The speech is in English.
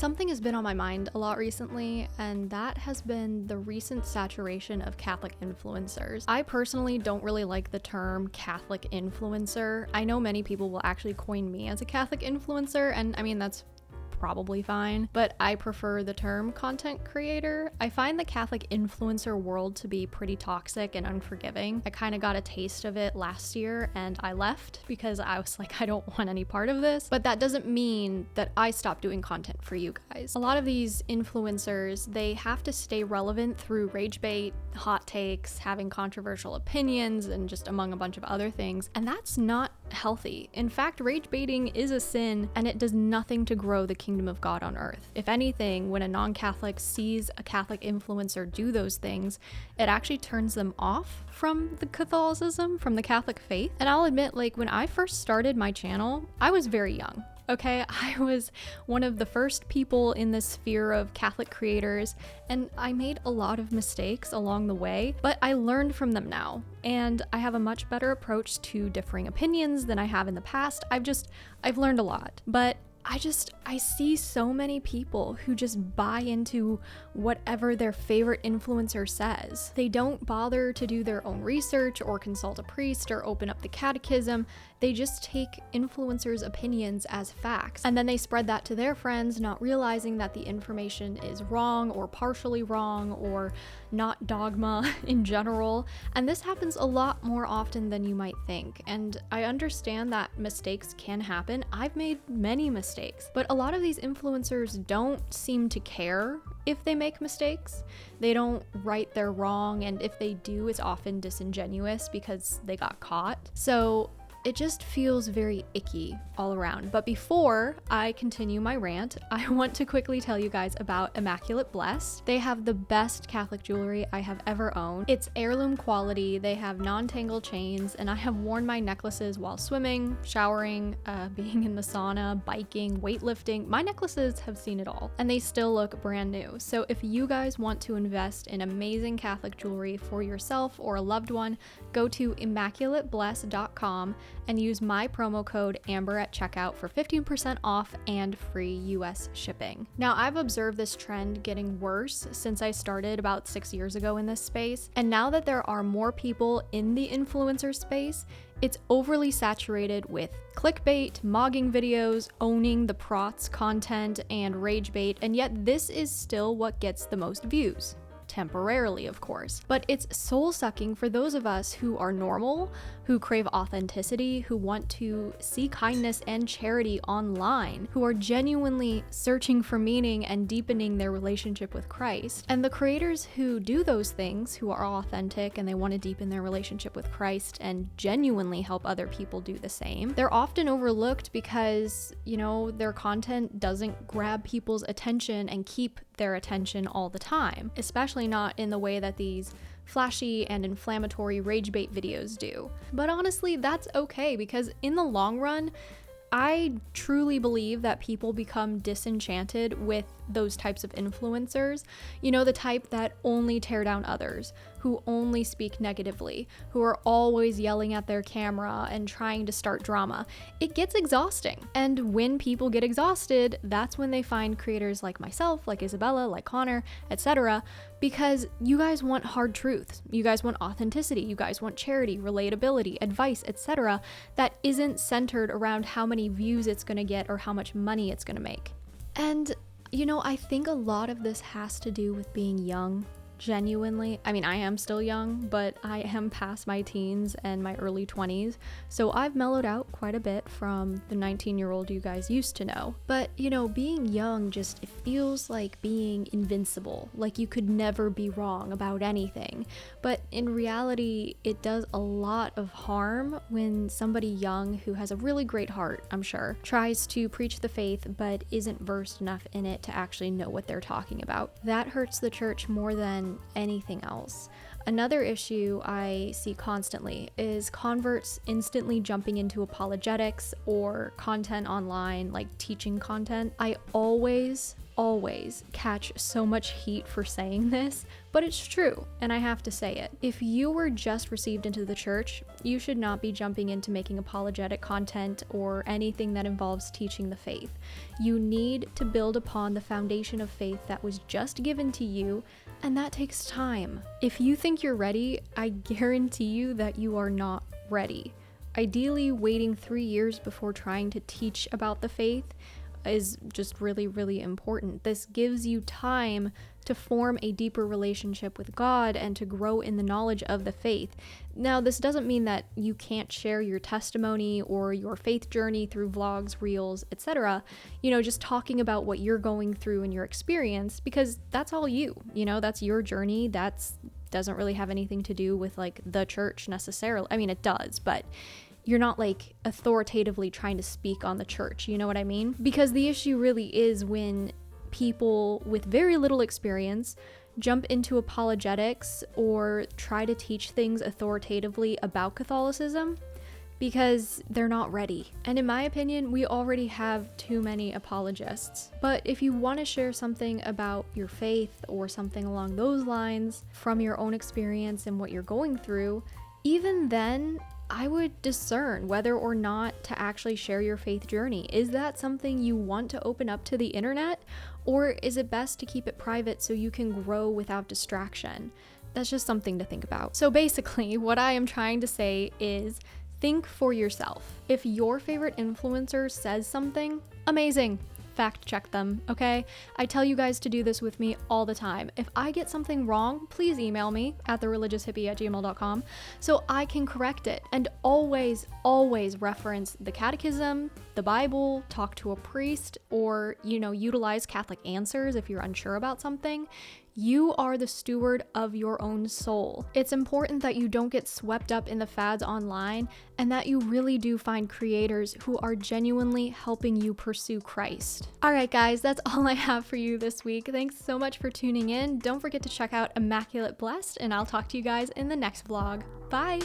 Something has been on my mind a lot recently, and that has been the recent saturation of Catholic influencers. I personally don't really like the term Catholic influencer. I know many people will actually coin me as a Catholic influencer, and I mean, that's probably fine, but I prefer the term content creator. I find the Catholic influencer world to be pretty toxic and unforgiving. I kind of got a taste of it last year and I left because I was like, I don't want any part of this. But that doesn't mean that I stopped doing content for you guys. A lot of these influencers, they have to stay relevant through rage bait, hot takes, having controversial opinions, and just among a bunch of other things. And that's not healthy. In fact, rage baiting is a sin and it does nothing to grow the kingdom of God on earth. If anything, when a non-Catholic sees a Catholic influencer do those things, it actually turns them off from the Catholicism, from the Catholic faith. And I'll admit, like, when I first started my channel, I was very young. Okay, I was one of the first people in this sphere of Catholic creators, and I made a lot of mistakes along the way, but I learned from them now, and I have a much better approach to differing opinions than I have in the past. I've learned a lot, but I see so many people who just buy into whatever their favorite influencer says. They don't bother to do their own research or consult a priest or open up the catechism. They just take influencers' opinions as facts. And then they spread that to their friends, not realizing that the information is wrong or partially wrong or not dogma in general. And this happens a lot more often than you might think. And I understand that mistakes can happen. I've made many mistakes, but a lot of these influencers don't seem to care if they make mistakes. They don't right their wrong, and if they do, it's often disingenuous because they got caught. So it just feels very icky all around. But before I continue my rant, I want to quickly tell you guys about Immaculate Blessed. They have the best Catholic jewelry I have ever owned. It's heirloom quality, they have non-tangle chains, and I have worn my necklaces while swimming, showering, being in the sauna, biking, weightlifting. My necklaces have seen it all, and they still look brand new. So if you guys want to invest in amazing Catholic jewelry for yourself or a loved one, go to immaculatebless.com and use my promo code AMBER at checkout for 15% off and free US shipping. Now, I've observed this trend getting worse since I started about 6 years ago in this space, and now that there are more people in the influencer space, it's overly saturated with clickbait, mogging videos, owning the prots content, and rage bait, and yet this is still what gets the most views. Temporarily, of course, but it's soul-sucking for those of us who are normal, who crave authenticity, who want to see kindness and charity online, who are genuinely searching for meaning and deepening their relationship with Christ. And the creators who do those things, who are authentic and they want to deepen their relationship with Christ and genuinely help other people do the same, they're often overlooked because, you know, their content doesn't grab people's attention and keep their attention all the time, especially not in the way that these flashy and inflammatory rage bait videos do. But honestly, that's okay, because in the long run, I truly believe that people become disenchanted with those types of influencers. You know, the type that only tear down others, who only speak negatively, who are always yelling at their camera and trying to start drama. It gets exhausting. And when people get exhausted, that's when they find creators like myself, like Isabella, like Connor, etc. Because you guys want hard truths. You guys want authenticity. You guys want charity, relatability, advice, etc. that isn't centered around how many views it's going to get or how much money it's going to make. And you know, I think a lot of this has to do with being young. Genuinely, I mean, I am still young, but I am past my teens and my early 20s, so I've mellowed out quite a bit from the 19-year-old you guys used to know. But, you know, being young it feels like being invincible, like you could never be wrong about anything. But in reality, it does a lot of harm when somebody young who has a really great heart, I'm sure, tries to preach the faith but isn't versed enough in it to actually know what they're talking about. That hurts the church more than anything else. Another issue I see constantly is converts instantly jumping into apologetics or content online, like teaching content. I always catch so much heat for saying this, but it's true, and I have to say it. If you were just received into the church, you should not be jumping into making apologetic content or anything that involves teaching the faith. You need to build upon the foundation of faith that was just given to you, and that takes time. If you think you're ready, I guarantee you that you are not ready. Ideally, waiting 3 years before trying to teach about the faith is just really important. This gives you time to form a deeper relationship with God and to grow in the knowledge of the faith. Now, this doesn't mean that you can't share your testimony or your faith journey through vlogs, reels, etc. Just talking about what you're going through and your experience, because that's all that's your journey. Doesn't really have anything to do with like the church necessarily. I mean, it does, but you're not like authoritatively trying to speak on the church, you know what I mean? Because the issue really is when people with very little experience jump into apologetics or try to teach things authoritatively about Catholicism because they're not ready. And in my opinion, we already have too many apologists. But if you want to share something about your faith or something along those lines from your own experience and what you're going through, even then, I would discern whether or not to actually share your faith journey. Is that something you want to open up to the internet, or is it best to keep it private so you can grow without distraction? That's just something to think about. So basically, what I am trying to say is think for yourself. If your favorite influencer says something, amazing. Fact check them, okay? I tell you guys to do this with me all the time. If I get something wrong, please email me at thereligioushippie@gmail.com so I can correct it. And always reference the catechism, the Bible, talk to a priest, or, utilize Catholic answers if you're unsure about something. You are the steward of your own soul. It's important that you don't get swept up in the fads online and that you really do find creators who are genuinely helping you pursue Christ. All right, guys, that's all I have for you this week. Thanks so much for tuning in. Don't forget to check out Immaculate Blessed, and I'll talk to you guys in the next vlog. Bye!